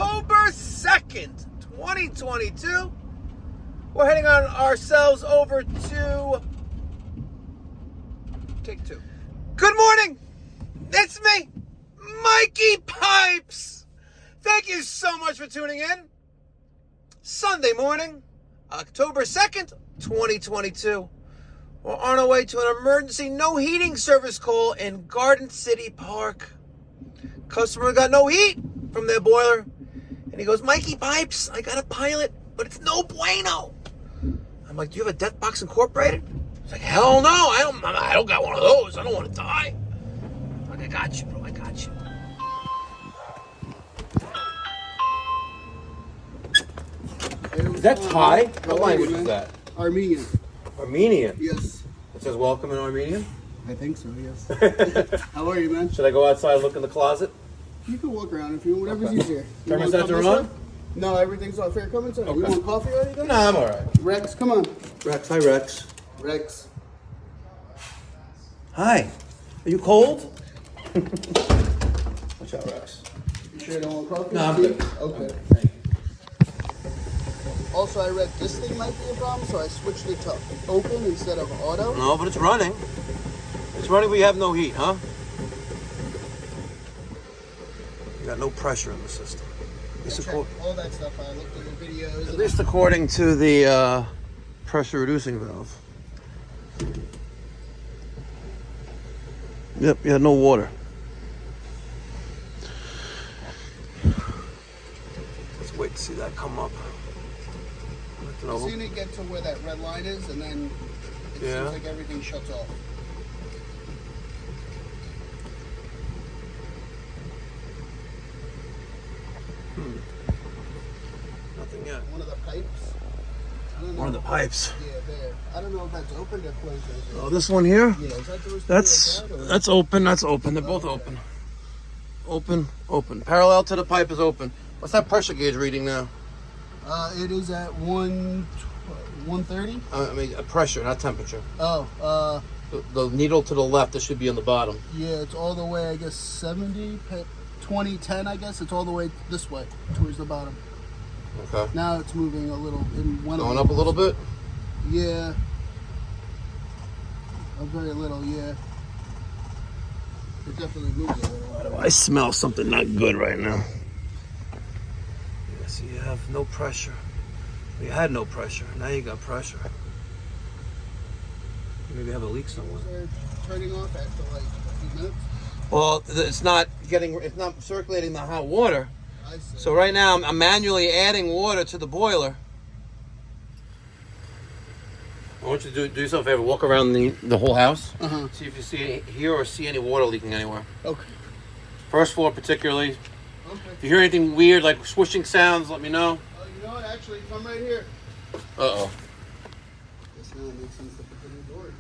October 2nd, 2022. We're heading on ourselves over to take two. Good morning. It's me, Mikey Pipes. Thank you so much for tuning in. Sunday morning, October 2nd, 2022. We're on our way to an emergency no heating service call in Garden City Park. Customer got no heat from their boiler. And he goes, Mikey Pipes, I got a pilot, but it's no bueno. I'm like, do you have a death box incorporated? He's like, hell no, I don't got one of those. I don't want to die. I'm like, I got you, bro, I got you. Is that Thai? What language is that? Armenian. Armenian? Yes. It says welcome in Armenian? I think so, yes. How are you, man? Should I go outside and look in the closet? You can walk around if you want, whatever's easier. Thermostats are on? No, everything's on. Fair comment, sir. Okay. You want coffee or anything? No, I'm alright. Rex, come on. Rex, hi Rex. Rex. Hi. Are you cold? Watch out, Rex. You sure you don't want coffee? No, I'm good. Okay. Thank you. Also, I read this thing might be a problem, so I switched it to open instead of auto. No, but it's running. It's running, we have no heat, huh? You got no pressure in the system. All that stuff. I looked at the videos. At least according to the pressure reducing valve. Yep, you had no water. Let's wait to see that come up. I've seen it get to where that red line is, and then it seems like everything shuts off. Nothing yet. One of the pipes. I don't know. One of the pipes. Yeah, there. I don't know if that's open or closed. Oh, this one here? Yeah, is that the That's open. That's open. They're both open. Open. Parallel to the pipe is open. What's that pressure gauge reading now? It is at 130. I mean, pressure, not temperature. Oh, The needle to the left, it should be on the bottom. yeah, it's all the way, I guess, 70, 20, 10, I guess. It's all the way this way, towards the bottom. Okay. Now it's moving a little. Going up a little bit? Yeah. A very little, yeah. It definitely moves a little. I smell something not good right now. Yeah, so you have no pressure. You had no pressure. Now you got pressure. You maybe have a leak somewhere. They're turning off after like a few minutes. Well, it's not circulating the hot water. I see. So right now I'm manually adding water to the boiler. I want you to do yourself a favor. Walk around the whole house. See if you hear or see any water leaking anywhere. Okay. First floor particularly. Okay. If you hear anything weird like swishing sounds, let me know. Oh, you know what? Actually, come right here. Uh-oh. This now makes sense to put the new door in.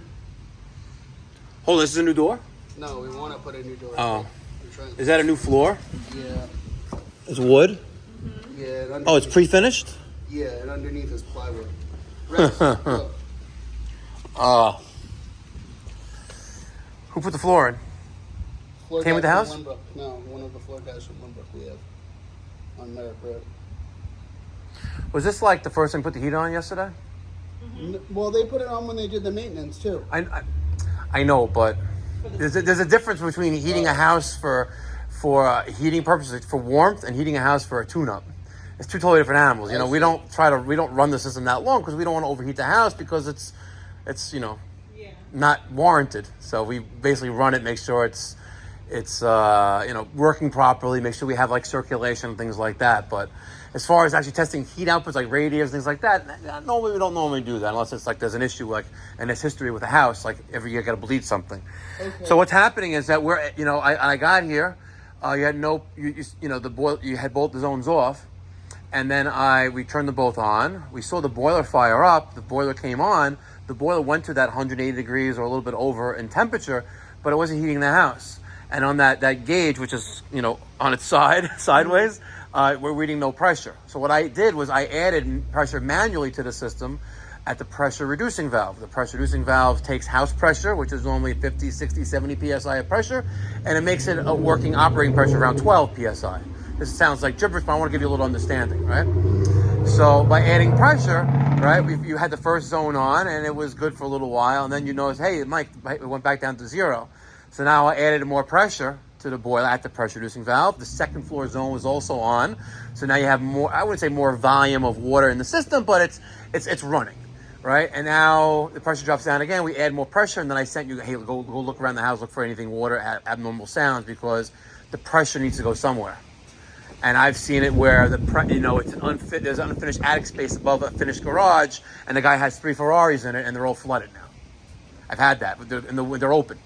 Hold on, this is a new door? No, we want to put a new door in. Oh. We're trying. Is that a new floor? Yeah. It's wood? Yeah. Oh, it's pre-finished? Yeah, and underneath is plywood. Rex, look. Who put the floor in? Floor Came with the guy house? from Winbrook. No, one of the floor guys from Winbrook we have on Merrick Road. Was this like the first time you put the heat on yesterday? Well, they put it on when they did the maintenance too. I know, but there's a difference between heating a house for heating purposes, for warmth, and heating a house for a tune-up. It's two totally different animals. You know, we don't run the system that long because we don't want to overheat the house because it's not warranted. So we basically run it, make sure it's working properly, make sure we have like circulation and things like that. But as far as actually testing heat outputs like radiators, things like that, normally we don't normally do that unless it's like there's an issue like and there's history with a house, like every year got to bleed something. Okay. So what's happening is that I got here, you had you had both the zones off, and then we turned them both on. We saw the boiler fire up. The boiler came on. The boiler went to that 180 degrees or a little bit over in temperature, but it wasn't heating the house. And on that gauge, which is on its sideways, we're reading no pressure. So what I did was I added pressure manually to the system at the pressure reducing valve. The pressure reducing valve takes house pressure, which is normally 50, 60, 70 psi of pressure, and it makes it a working operating pressure around 12 psi. this sounds like gibberish, but I want to give you a little understanding, right? So by adding pressure, right, you had the first zone on and it was good for a little while, and then you notice, hey, Mike, it went back down to 0. So now I added more pressure to the boiler at the pressure reducing valve. The second floor zone was also on. So now you have more, I wouldn't say more volume of water in the system, but it's running, right? And now the pressure drops down again. We add more pressure, and then I sent you, hey, go look around the house, look for anything water, abnormal sounds, because the pressure needs to go somewhere. And I've seen it where it's there's unfinished attic space above a finished garage, and the guy has 3 Ferraris in it, and they're all flooded now. I've had that, but they're open.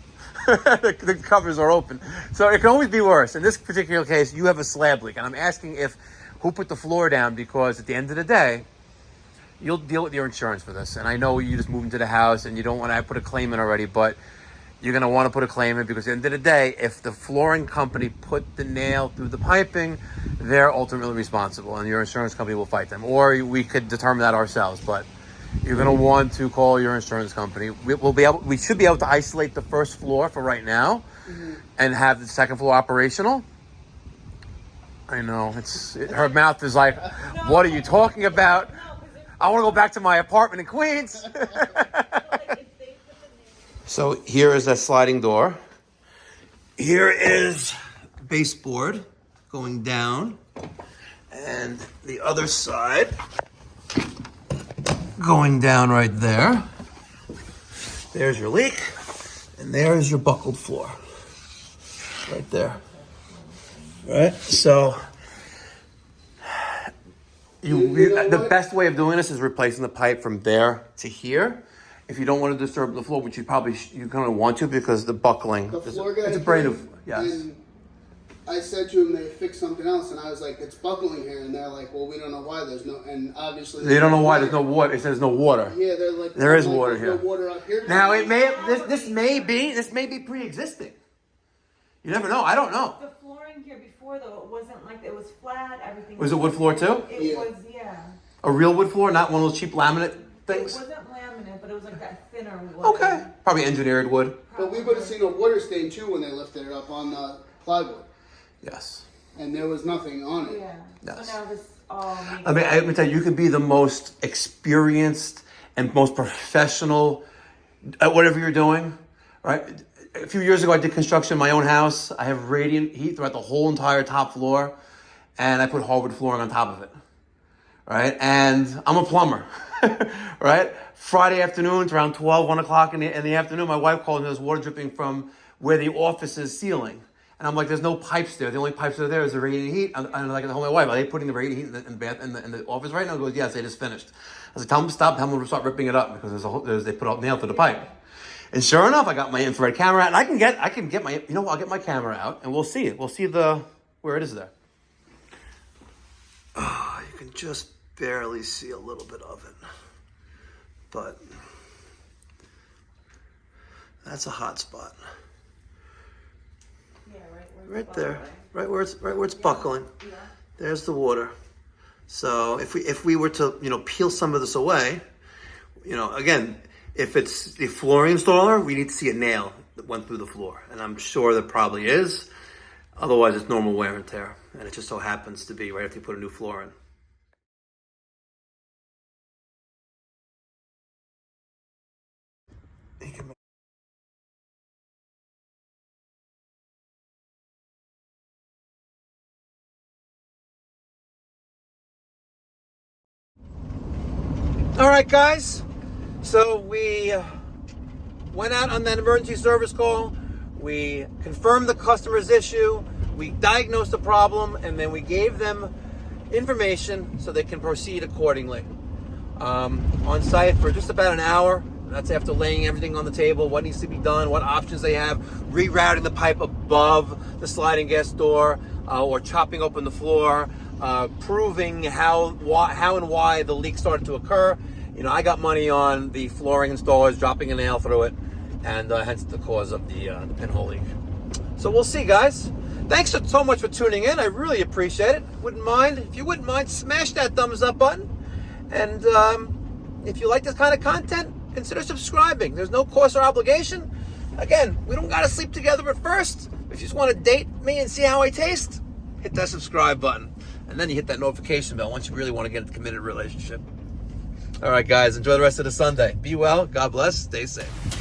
The covers are open, so it can always be worse. In this particular case, you have a slab leak, and I'm asking who put the floor down, because at the end of the day, you'll deal with your insurance for this. And I know you just moved into the house and you don't want to put a claim in already, but you're going to want to put a claim in, because at the end of the day, if the flooring company put the nail through the piping, they're ultimately responsible, and your insurance company will fight them. Or we could determine that ourselves, but you're going to want to call your insurance company. We should be able to isolate the first floor for right now, and have the second floor operational. I know, her mouth is like, what are you talking about? I want to go back to my apartment in Queens. So here is that sliding door. Here is baseboard going down, and the other side going down right there. There's your leak, and there's your buckled floor right there. Right? So the best way of doing this is replacing the pipe from there to here. If you don't want to disturb the floor, which you're going to want to, because the buckling. The floor guy, it's a brand new, yes. And I said to him they fixed something else, and I was like, it's buckling here, and they're like, well, we don't know why there's no, and obviously they don't know why there's no water. It says no water. Yeah, they're like, there is water here. No water up here. Now this may be pre-existing. You never know. I don't know. The flooring here before, though, it wasn't like, it was flat, everything. Was it wood floor too? It was, yeah. A real wood floor, not one of those cheap laminate things? It wasn't laminate, but it was like that thinner wood. Okay. Probably engineered wood. But we would have seen a water stain too when they lifted it up on the plywood. Yes. And there was nothing on it. Yeah. Yes. So now this all makes I mean, I would tell you, you could be the most experienced and most professional at whatever you're doing, right? A few years ago, I did construction in my own house. I have radiant heat throughout the whole entire top floor, and I put hardwood flooring on top of it, right? And I'm a plumber, right? Friday afternoons, around 12, 1 o'clock in the afternoon, my wife called, and there's water dripping from where the office is ceiling. And I'm like, there's no pipes there. The only pipes that are there is the radiant heat. And like, I told my wife, are they putting the radiant heat in the office right now? She goes, yes, they just finished. I said, tell them to stop. Tell them to start ripping it up, because they put a nail through the pipe. And sure enough, I got my infrared camera out, and I can get my, I'll get my camera out, and we'll see it. We'll see where it is there. Oh, you can just barely see a little bit of it, but that's a hot spot. Yeah, right there, right where it's buckling. Yeah. There's the water. So if we were to peel some of this away, again, if it's the flooring installer, we need to see a nail that went through the floor, and I'm sure there probably is. Otherwise, it's normal wear and tear, and it just so happens to be right after you put a new floor in. All right, guys. So we went out on that emergency service call. We confirmed the customer's issue. We diagnosed the problem, and then we gave them information so they can proceed accordingly. On site for just about an hour. That's after laying everything on the table, what needs to be done, what options they have, rerouting the pipe above the sliding gas door, or chopping open the floor, proving how and why the leak started to occur. I got money on the flooring installers dropping a nail through it, and hence the cause of the pinhole leak. So we'll see, guys. Thanks so much for tuning in. I really appreciate it. If you wouldn't mind, smash that thumbs up button. And if you like this kind of content, consider subscribing. There's no cost or obligation. Again, we don't got to sleep together at first. If you just want to date me and see how I taste, hit that subscribe button. And then you hit that notification bell once you really want to get a committed relationship. All right, guys, enjoy the rest of the Sunday. Be well. God bless. Stay safe.